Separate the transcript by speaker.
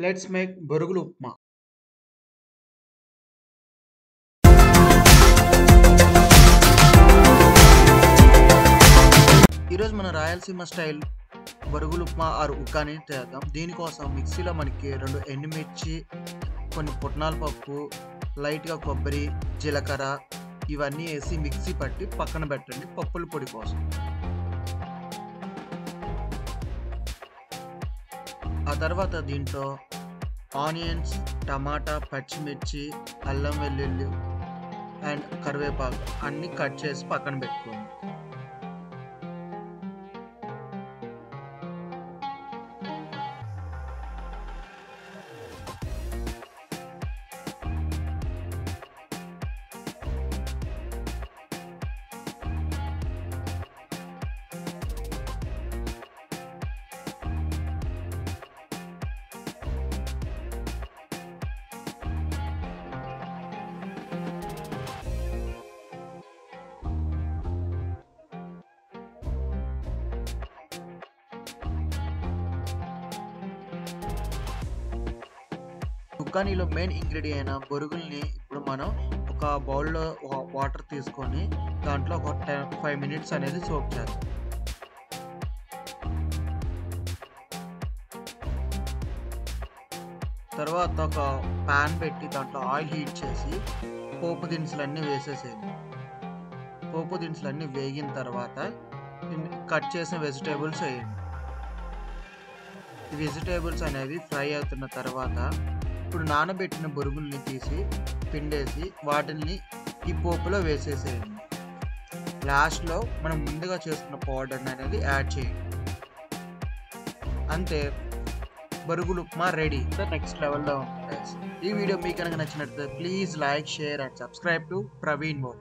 Speaker 1: Let's make బొరుగులు ఉప్మా. ఈరోజు మన రాయలసీమ స్టైల్ బొరుగులు ఉప్మా ఆర్ ఉగ్గాని చేద్దాం. దీనికోసం మిక్సీలో మనకి 2 ఎండుమిర్చి, కొన్ని పుట్నాల పప్పు, లైట్‌గా కొబ్బరి, జీలకర్ర ఇవన్నీ వేసి మిక్సీ పట్టి పక్కన పెట్టండి పప్పుల పొడి కోసం. ఆ తర్వాత దీంట్లో ఆనియన్స్, టమాటా, పచ్చిమిర్చి, అల్లం వెల్లుల్లి అండ్ కరివేపాకు అన్నీ కట్ చేసి పక్కన పెట్టుకోండి. ఉగ్గానిలో మెయిన్ ఇంగ్రీడియంట్ అయిన బొరుగుల్ని ఇప్పుడు మనం ఒక బౌల్లో వాటర్ తీసుకొని దాంట్లో ఒక 5 మినిట్స్ అనేది సోక్ చేద్దాం. తర్వాత ఒక ప్యాన్ పెట్టి దాంట్లో ఆయిల్ హీట్ చేసి పోపు దినుసులన్నీ వేసేసేయండి. పోపు దినుసులన్నీ వేగిన తర్వాత కట్ చేసిన వెజిటేబుల్స్ వేయండి. ఈ వెజిటేబుల్స్ అనేవి ఫ్రై అవుతున్న తర్వాత ఇప్పుడు నానబెట్టిన బొరుగుల్ని తీసి పిండేసి వాటిని ఈ పోపులో వేసేసేయండి. లాస్ట్లో మనం ముందుగా చేసుకున్న పౌడర్ అనేది యాడ్ చేయండి. అంతే, బొరుగులు ఉప్మా రెడీ. నెక్స్ట్ లెవెల్లో ఉంటుంది. ఈ వీడియో మీకు కనుక నచ్చినట్లయితే please like, share and subscribe to Praveen more.